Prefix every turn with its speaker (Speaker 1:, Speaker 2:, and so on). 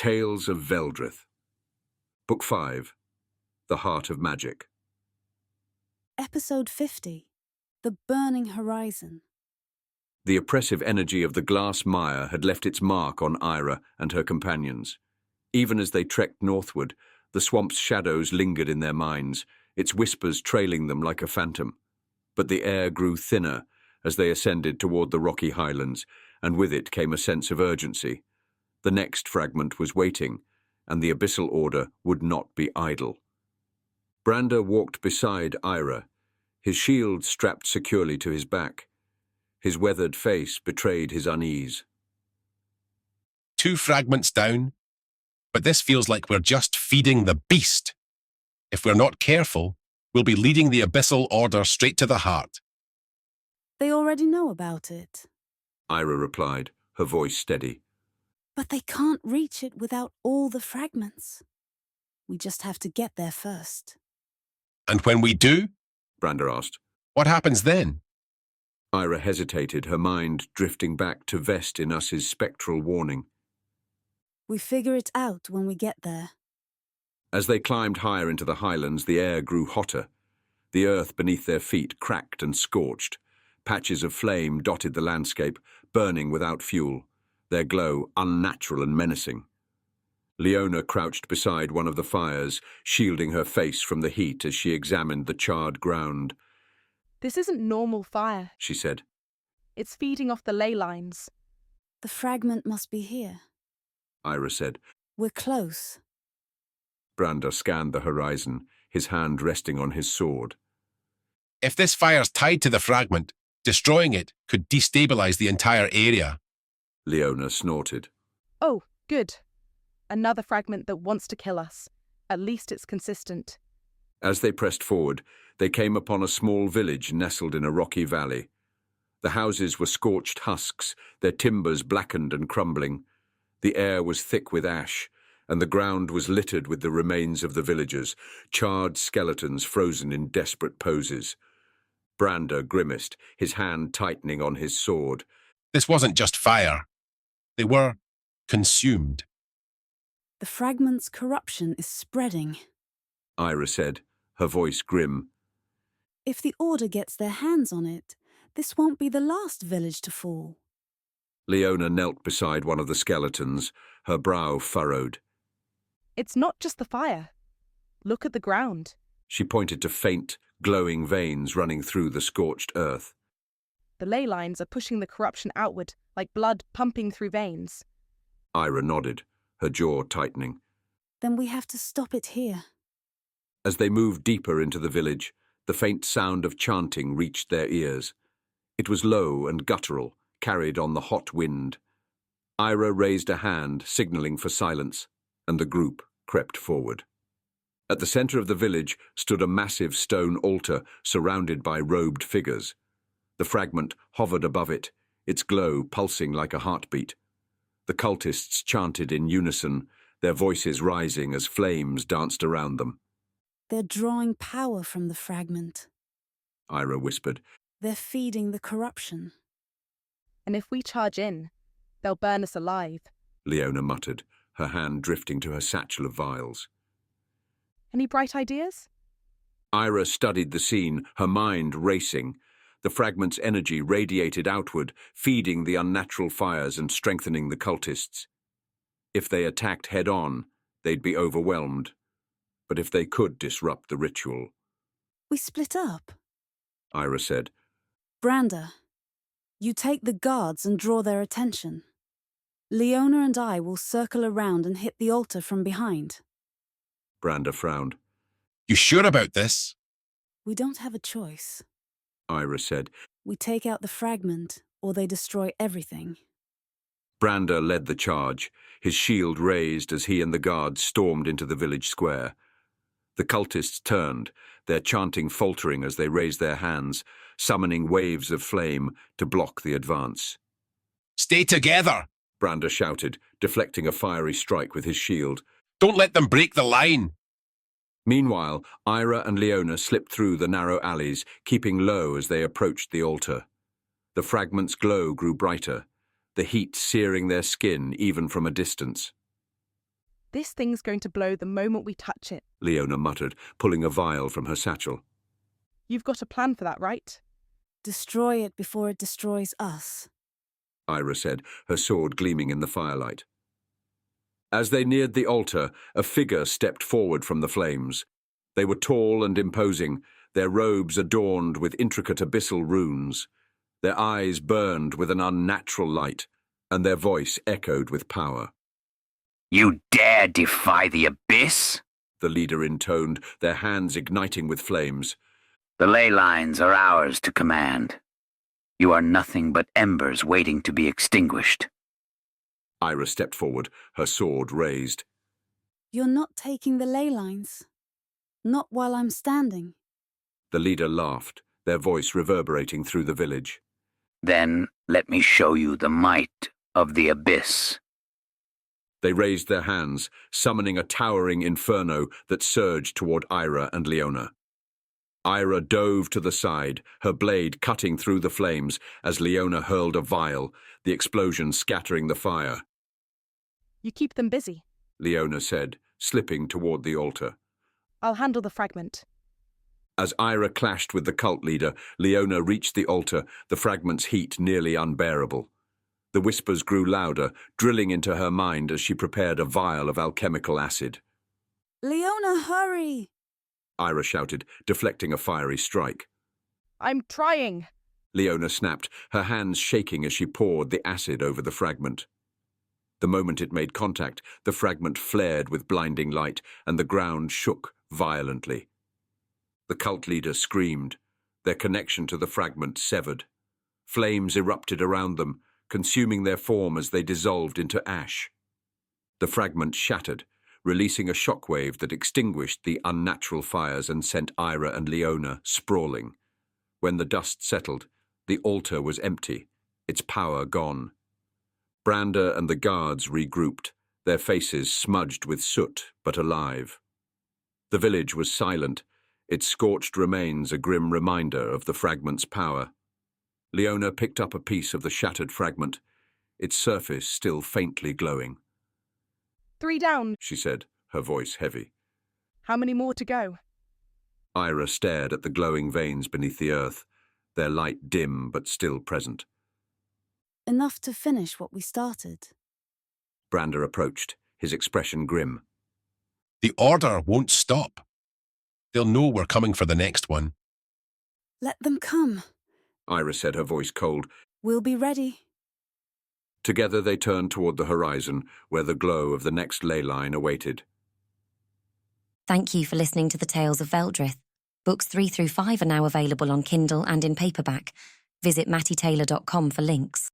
Speaker 1: Tales of Veldrith. Book 5. The Heart of Magic.
Speaker 2: Episode 50. The Burning Horizon.
Speaker 1: The oppressive energy of the glass mire had left its mark on Eira and her companions. Even as they trekked northward, the swamp's shadows lingered in their minds, its whispers trailing them like a phantom. But the air grew thinner as they ascended toward the rocky highlands, and with it came a sense of urgency. The next fragment was waiting, and the Abyssal Order would not be idle. Brandr walked beside Eira, his shield strapped securely to his back. His weathered face betrayed his unease.
Speaker 3: 2 fragments down, but this feels like we're just feeding the beast. If we're not careful, we'll be leading the Abyssal Order straight to the heart.
Speaker 2: They already know about it.
Speaker 1: Eira replied, her voice steady.
Speaker 2: But they can't reach it without all the fragments. We just have to get there first.
Speaker 3: And when we do,
Speaker 1: Brandr asked.
Speaker 3: what happens then?
Speaker 1: Eira hesitated, her mind drifting back to Vest in Us's spectral warning.
Speaker 2: We figure it out when we get there.
Speaker 1: As they climbed higher into the highlands, the air grew hotter. The earth beneath their feet cracked and scorched. Patches of flame dotted the landscape, burning without fuel, their glow unnatural and menacing. Leona crouched beside one of the fires, shielding her face from the heat as she examined the charred ground.
Speaker 4: This isn't normal fire,
Speaker 1: She said.
Speaker 4: It's feeding off the ley lines.
Speaker 2: The fragment must be here.
Speaker 1: Eira said.
Speaker 2: We're close.
Speaker 1: Brandr scanned the horizon, his hand resting on his sword.
Speaker 3: If this fire's tied to the fragment, destroying it could destabilize the entire area.
Speaker 1: Leona snorted.
Speaker 4: Oh, good. Another fragment that wants to kill us. At least it's consistent.
Speaker 1: As they pressed forward, they came upon a small village nestled in a rocky valley. The houses were scorched husks, their timbers blackened and crumbling. The air was thick with ash, and the ground was littered with the remains of the villagers, charred skeletons frozen in desperate poses. Brandr grimaced, his hand tightening on his sword.
Speaker 3: This wasn't just fire. They were consumed.
Speaker 2: The fragment's corruption is spreading.
Speaker 1: Eira said, her voice grim.
Speaker 2: If the Order gets their hands on it, this won't be the last village to fall.
Speaker 1: Leona knelt beside one of the skeletons, her brow furrowed.
Speaker 4: It's not just the fire. Look at the ground.
Speaker 1: She pointed to faint, glowing veins running through the scorched earth.
Speaker 4: The ley lines are pushing the corruption outward, like blood pumping through veins.
Speaker 1: Eira nodded, her jaw tightening.
Speaker 2: Then we have to stop it here.
Speaker 1: As they moved deeper into the village, the faint sound of chanting reached their ears. It was low and guttural, carried on the hot wind. Eira raised a hand, signaling for silence, and the group crept forward. At the center of the village stood a massive stone altar surrounded by robed figures. The fragment hovered above it, its glow pulsing like a heartbeat. The cultists chanted in unison, their voices rising as flames danced around them.
Speaker 2: They're drawing power from the fragment.
Speaker 1: Eira whispered.
Speaker 2: They're feeding the corruption.
Speaker 4: And if we charge in, they'll burn us alive.
Speaker 1: Leona muttered, her hand drifting to her satchel of vials.
Speaker 4: Any bright ideas?
Speaker 1: Eira studied the scene, her mind racing. The fragment's energy radiated outward, feeding the unnatural fires and strengthening the cultists. If they attacked head-on, they'd be overwhelmed. But if they could disrupt the ritual...
Speaker 2: We split up.
Speaker 1: Eira said.
Speaker 2: Brandr, you take the guards and draw their attention. Leona and I will circle around and hit the altar from behind.
Speaker 1: Brandr frowned.
Speaker 3: You sure about this?
Speaker 2: We don't have a choice.
Speaker 1: Eira said.
Speaker 2: We take out the fragment, or they destroy everything.
Speaker 1: Brandr led the charge, his shield raised as he and the guards stormed into the village square. The cultists turned, their chanting faltering as they raised their hands, summoning waves of flame to block the advance.
Speaker 3: Stay together!
Speaker 1: Brandr shouted, deflecting a fiery strike with his shield.
Speaker 3: Don't let them break the line!
Speaker 1: Meanwhile, Eira and Leona slipped through the narrow alleys, keeping low as they approached the altar. The fragment's glow grew brighter, the heat searing their skin even from a distance.
Speaker 4: This thing's going to blow the moment we touch it.
Speaker 1: Leona muttered, pulling a vial from her satchel.
Speaker 4: You've got a plan for that, right?
Speaker 2: Destroy it before it destroys us,
Speaker 1: Eira said, her sword gleaming in the firelight. As they neared the altar, a figure stepped forward from the flames. They were tall and imposing, their robes adorned with intricate abyssal runes. Their eyes burned with an unnatural light, and their voice echoed with power.
Speaker 5: "You dare defy the abyss?"
Speaker 1: The leader intoned, their hands igniting with flames.
Speaker 5: "The ley lines are ours to command. You are nothing but embers waiting to be extinguished."
Speaker 1: Eira stepped forward, her sword raised.
Speaker 2: You're not taking the ley lines. Not while I'm standing.
Speaker 1: The leader laughed, their voice reverberating through the village.
Speaker 5: "Then let me show you the might of the abyss."
Speaker 1: They raised their hands, summoning a towering inferno that surged toward Eira and Leona. Eira dove to the side, her blade cutting through the flames as Leona hurled a vial, the explosion scattering the fire.
Speaker 4: You keep them busy.
Speaker 1: Leona said, slipping toward the altar.
Speaker 4: I'll handle the fragment.
Speaker 1: As Eira clashed with the cult leader, Leona reached the altar, the fragment's heat nearly unbearable. The whispers grew louder, drilling into her mind as she prepared a vial of alchemical acid.
Speaker 2: Leona, hurry!
Speaker 1: Eira shouted, deflecting a fiery strike.
Speaker 4: I'm trying!
Speaker 1: Leona snapped, her hands shaking as she poured the acid over the fragment. The moment it made contact, the fragment flared with blinding light, and the ground shook violently. The cult leader screamed, their connection to the fragment severed. Flames erupted around them, consuming their form as they dissolved into ash. The fragment shattered, releasing a shockwave that extinguished the unnatural fires and sent Eira and Leona sprawling. When the dust settled, the altar was empty, its power gone. Brandr and the guards regrouped, their faces smudged with soot but alive. The village was silent, its scorched remains a grim reminder of the fragment's power. Leona picked up a piece of the shattered fragment, its surface still faintly glowing.
Speaker 4: 3 down,
Speaker 1: She said, her voice heavy.
Speaker 4: How many more to go?
Speaker 1: Eira stared at the glowing veins beneath the earth, their light dim but still present.
Speaker 2: Enough to finish what we started.
Speaker 1: Brandr approached, his expression grim.
Speaker 3: The Order won't stop. They'll know we're coming for the next one.
Speaker 2: Let them come.
Speaker 1: Eira said, her voice cold.
Speaker 2: We'll be ready.
Speaker 1: Together they turned toward the horizon, where the glow of the next ley line awaited.
Speaker 6: Thank you for listening to the Tales of Veldrith. Books 3 through 5 are now available on Kindle and in paperback. Visit mattytaylor.com for links.